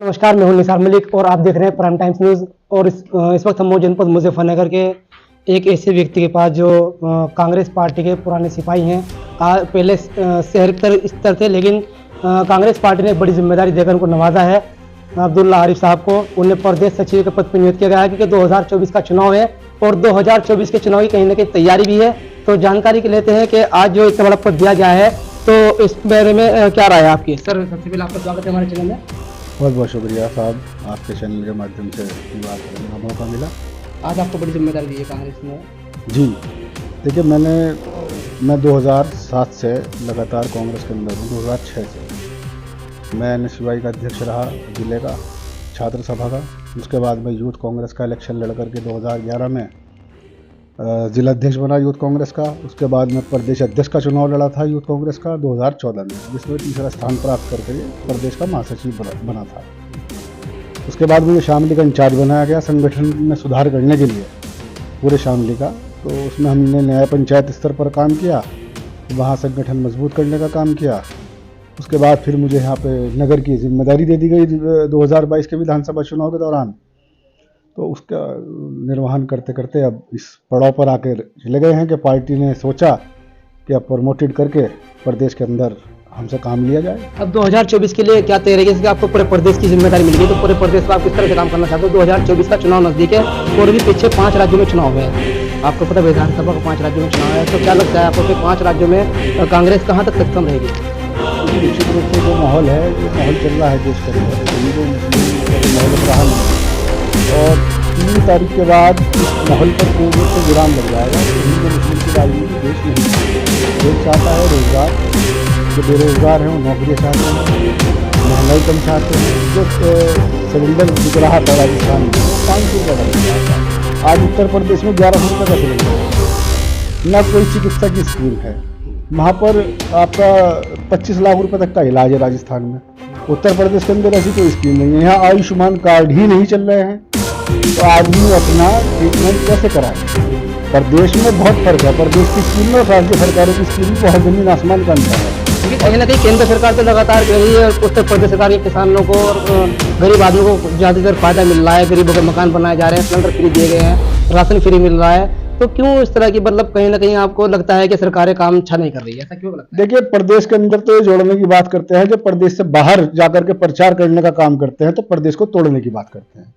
नमस्कार, मैं हूं निसार मलिक और आप देख रहे हैं प्राइम टाइम्स न्यूज़। और इस वक्त हम मौजूद जनपद मुजफ्फरनगर के एक ऐसे व्यक्ति के पास जो कांग्रेस पार्टी के पुराने सिपाही हैं। पहले शहर स्तर थे, लेकिन कांग्रेस पार्टी ने बड़ी जिम्मेदारी देकर उनको नवाजा है। अब्दुल्ला आरिफ साहब को उन्हें प्रदेश सचिव के पद पर नियुक्त किया गया है, क्योंकि 2024 का चुनाव है और 2024 के चुनाव की कहीं ना कहीं तैयारी भी है। तो जानकारी लेते हैं कि आज जो इतना बड़ा पद दिया गया है, तो इस बारे में क्या राय है आपकी? सर, सबसे पहले आपका स्वागत है हमारे चैनल में। बहुत बहुत शुक्रिया साहब, आपके चैनल के माध्यम से बात करने का मौका मिला। आज आपको बड़ी जिम्मेदारी दी है कांग्रेस ने। जी देखिए, मैं 2007 से लगातार कांग्रेस के अंदर हूँ। 2006 से मैं NSY का अध्यक्ष रहा, जिले का छात्र सभा का। उसके बाद मैं यूथ कांग्रेस का इलेक्शन लड़ करके 2011 में जिला अध्यक्ष बना यूथ कांग्रेस का। उसके बाद मैं प्रदेश अध्यक्ष का चुनाव लड़ा था यूथ कांग्रेस का 2014 में, जिसमें तीसरा स्थान प्राप्त करके प्रदेश का महासचिव बना था। उसके बाद मुझे शामली का इंचार्ज बनाया गया संगठन में सुधार करने के लिए, पूरे शामली का। तो उसमें हमने न्याय पंचायत स्तर पर काम किया, वहाँ संगठन मजबूत करने का काम किया। उसके बाद फिर मुझे यहाँ पे नगर की जिम्मेदारी दे दी गई 2022 के विधानसभा चुनाव के दौरान। तो उसका निर्वहन करते करते अब इस पड़ाव पर आकर चले गए हैं कि पार्टी ने सोचा कि अब प्रमोटेड करके प्रदेश के अंदर हमसे काम लिया जाए। अब 2024 के लिए क्या तैयारी है? आपको पूरे प्रदेश की जिम्मेदारी मिल गई, तो पूरे प्रदेश में आप किस तरह से काम करना चाहते हो? 2024 का चुनाव नजदीक है और भी पीछे 5 राज्यों में चुनाव है। आपको पता है विधानसभा का 5 राज्यों में चुनाव है, तो क्या लगता है आपको कि 5 राज्यों में कांग्रेस कहाँ तक सक्षम रहेगी? निश्चित रूप से जो माहौल है, जो माहौल चल रहा है देश के अंदर, माहौल रहा नहीं। और 3 तारीख के बाद इस माहौल पर पूर्ण रूप से विराम लग जाएगा। हिंदू मुस्लिम की राजनीति देश नहीं, देश चाहता है रोजगार। जो बेरोजगार हैं वो नौकरी चाहते हैं, महंगाई कम चाहते हैं। जो सिलेंडर बिक रहा था राजस्थान में 500 रुपये का बिक रहा था, आज उत्तर प्रदेश में 1100 रुपये का सिलेंडर है। न कोई चिकित्सा की स्कीम है वहाँ पर, आपका 25 लाख रुपए तक का इलाज है राजस्थान में। उत्तर प्रदेश के अंदर ऐसी कोई स्कीम नहीं है। यहाँ आयुष्मान कार्ड ही नहीं चल रहे हैं, तो आदमी अपना ट्रीटमेंट कैसे कराए? प्रदेश में बहुत फर्क है, प्रदेश की स्कीम में और राज्य सरकारों की स्कीम में बहुत जमीन आसमान का अंतर है। क्योंकि कहीं ना कहीं केंद्र सरकार तो लगातार कह रही है, उत्तर प्रदेश सरकार के किसानों को और गरीब आदमियों को ज़्यादातर फायदा मिल रहा है। गरीबों के मकान बनाए जा रहे हैं, सिलेंडर फ्री दिए गए हैं, राशन फ्री मिल रहा है। तो क्यों इस तरह की, मतलब कहीं ना कहीं आपको लगता है कि सरकारें काम अच्छा नहीं कर रही है? ऐसा क्यों लगता है? देखिए, प्रदेश के अंदर तो ये जोड़ने की बात करते हैं, जब प्रदेश से बाहर जाकर के प्रचार करने का काम करते हैं तो प्रदेश को तोड़ने की बात करते हैं।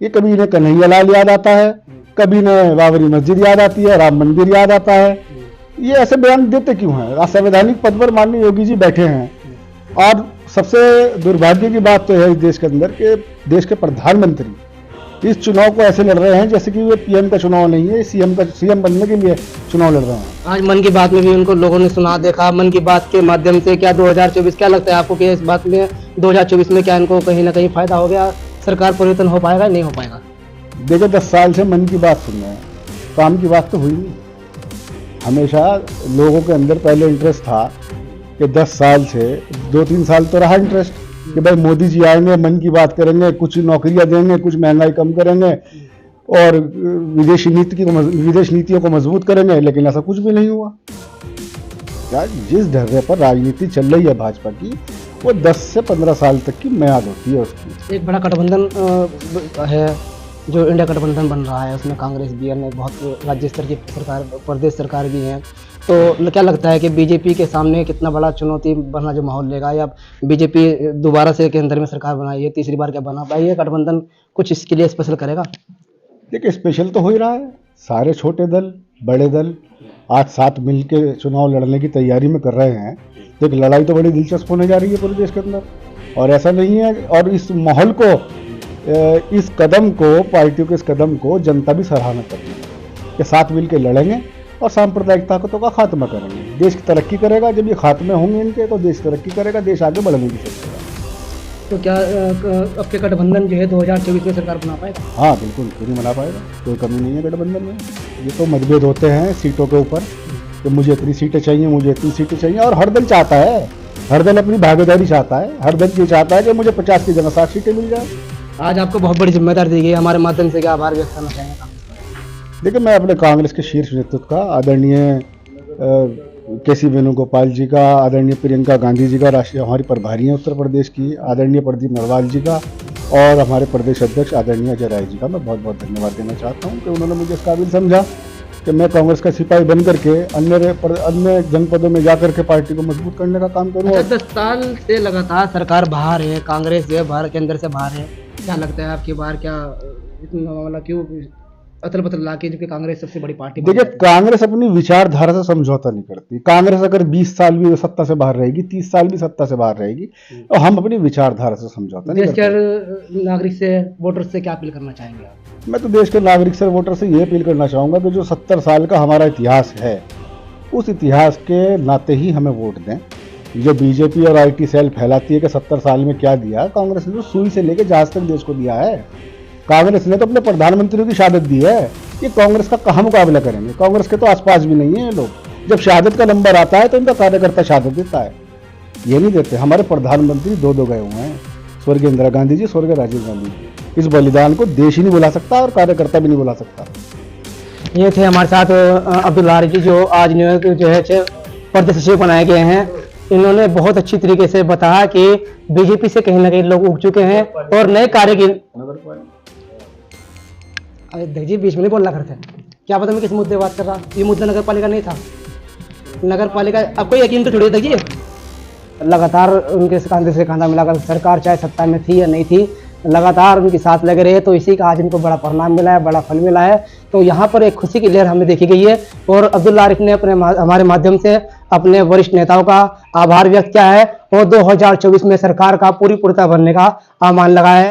ये कभी इन्हें कन्हैया लाल याद आता है, कभी इन्हें बाबरी मस्जिद याद आती है, राम मंदिर याद आता है। ये ऐसे बयान देते क्यों हैं? असंवैधानिक पद पर माननीय योगी जी बैठे हैं। और सबसे दुर्भाग्य की बात तो है इस देश के अंदर कि देश के प्रधानमंत्री इस चुनाव को ऐसे लड़ रहे हैं जैसे कि वो PM का चुनाव नहीं है, सीएम बनने के लिए चुनाव लड़ रहे हैं। आज मन की बात में भी उनको लोगों ने सुना देखा। मन की बात के माध्यम से क्या 2024 क्या लगता है आपको कि इस बात में 2024 में क्या इनको कहीं ना कहीं फायदा हो गया? सरकार परिवर्तन हो पाएगा, नहीं हो पाएगा? देखिए, 10 साल से मन की बात सुन रहे हैं, काम की बात तो हुई नहीं। हमेशा लोगों के अंदर पहले इंटरेस्ट था कि 10 साल से 2-3 साल तो रहा इंटरेस्ट कि भाई मोदी जी आएंगे, मन की बात करेंगे, कुछ नौकरियां देंगे, कुछ महंगाई कम करेंगे और विदेश नीतियों को मजबूत करेंगे। लेकिन ऐसा कुछ भी नहीं हुआ। यार, जिस ढर्रे पर राजनीति चल रही है भाजपा की, वो 10 से 15 साल तक की म्याद होती है उसकी। एक बड़ा गठबंधन है जो इंडिया गठबंधन बन रहा है, उसमें कांग्रेस भी है, बहुत राज्य स्तर की सरकार, प्रदेश सरकार भी है। तो क्या लगता है कि बीजेपी के सामने कितना बड़ा चुनौती बनना जो माहौल लेगा, या बीजेपी दोबारा से केंद्र में सरकार बनाई है, तीसरी बार क्या बना पाई है? गठबंधन कुछ इसके लिए स्पेशल करेगा? देखिए, स्पेशल तो हो ही रहा है। सारे छोटे दल, बड़े दल आज साथ मिल के चुनाव लड़ने की तैयारी में कर रहे हैं। तो एक लड़ाई तो बड़ी दिलचस्प होने जा रही है पूरे देश के अंदर, और ऐसा नहीं है। और इस माहौल को, इस कदम को, पार्टियों के इस कदम को जनता भी सराहना करती है कि साथ मिल के लड़ेंगे और सांप्रदायिक ताकतों का खात्मा करेंगे। देश की तरक्की करेगा। जब ये खात्मे होंगे इनके, तो देश तरक्की करेगा, देश आगे बढ़ने की सोचेगा। तो क्या आपके गठबंधन जो है 2024 में सरकार बना पाएगा? हाँ, बिल्कुल पूरी बना पाएगा, कोई कमी नहीं है गठबंधन में। ये तो मतभेद होते हैं सीटों के ऊपर कि मुझे इतनी सीटें चाहिए, मुझे इतनी सीटें चाहिए, और हर दल चाहता है, हर दल अपनी भागीदारी चाहता है। हर दल ये चाहता है कि मुझे 50 की जगह 60 सीटें मिल जाए। आज आपको बहुत बड़ी जिम्मेदारी दी गई, हमारे माध्यम से क्या आभार व्यक्त करना चाहेंगे? देखिए, मैं अपने कांग्रेस के शीर्ष नेतृत्व का, आदरणीय केसी वेणुगोपाल जी का, आदरणीय प्रियंका गांधी जी का, राष्ट्रीय हमारी प्रभारी हैं उत्तर प्रदेश की, आदरणीय प्रदीप नरवाल जी का, और हमारे प्रदेश अध्यक्ष आदरणीय अजय राय जी का मैं बहुत बहुत धन्यवाद देना चाहता हूँ कि उन्होंने मुझे इस काबिल समझा कि मैं कांग्रेस का सिपाही बन करके अन्य जनपदों में जाकर के पार्टी को मजबूत करने का काम करूँ। 10 साल से लगातार सरकार बाहर है, कांग्रेस जो है बाहर के अंदर से बाहर है, क्या लगता है आपकी बार क्या इतना मामला क्यों अतल पतल ला के, जबकि कांग्रेस सबसे बड़ी पार्टी देखिए, कांग्रेस अपनी विचारधारा से समझौता नहीं करती। कांग्रेस अगर 20 साल भी सत्ता से बाहर रहेगी, 30 साल भी सत्ता से बाहर रहेगी, तो हम अपनी विचारधारा से समझौता नहीं देश करते। के नागरिक से, वोटर से क्या अपील करना चाहेंगे आप? मैं तो देश के नागरिक से, वोटर से ये अपील करना चाहूंगा कि जो 70 साल का हमारा इतिहास है, उस इतिहास के नाते ही हमें वोट दें। जो बीजेपी और आईटी सेल फैलाती है कि 70 साल में क्या दिया, कांग्रेस ने तो सुई से लेकर जहाज तक देश को दिया है। कांग्रेस ने तो अपने प्रधानमंत्री की शहादत दी है। ये कांग्रेस का कहाँ मुकाबला करेंगे? कांग्रेस के तो आसपास भी नहीं है ये लोग। जब शहादत का नंबर आता है तो उनका कार्यकर्ता शहादत देता है, ये नहीं देते। हमारे प्रधानमंत्री दो गए हुए हैं, स्वर्गीय इंदिरा गांधी जी, स्वर्गीय राजीव गांधी जी। इस बलिदान को देश ही नहीं बुला सकता और कार्यकर्ता भी नहीं बुला सकता। ये थे हमारे साथ अब्दुल आरिफ जी, जो आज न्यूयॉर्क जो है प्रदेश सचिव बनाए गए हैं। इन्होंने बहुत अच्छी तरीके से बताया कि बीजेपी से कहीं ना कहीं लोग उग चुके हैं और नए कार्य की। अरे देखिए, बीच में नहीं बोलना करते, क्या पता मैं किस मुद्दे बात कर रहा। ये मुद्दा नगर पालिका नहीं था। नगर पालिका आपको यकीन तो छोड़िए, देखिए लगातार उनके कंधे से कंधा मिलाकर सरकार चाहे सत्ता में थी या नहीं थी, लगातार उनके साथ लगे रहे, तो इसी का आज इनको बड़ा परिणाम मिला है, बड़ा फल मिला है। तो यहाँ पर एक खुशी की लहर हमें देखी गई है और अब्दुल आरिफ ने हमारे माध्यम से अपने वरिष्ठ नेताओं का आभार व्यक्त किया है और 2024 में सरकार का पूरी पूर्णता बनने का आह्वान लगाया है।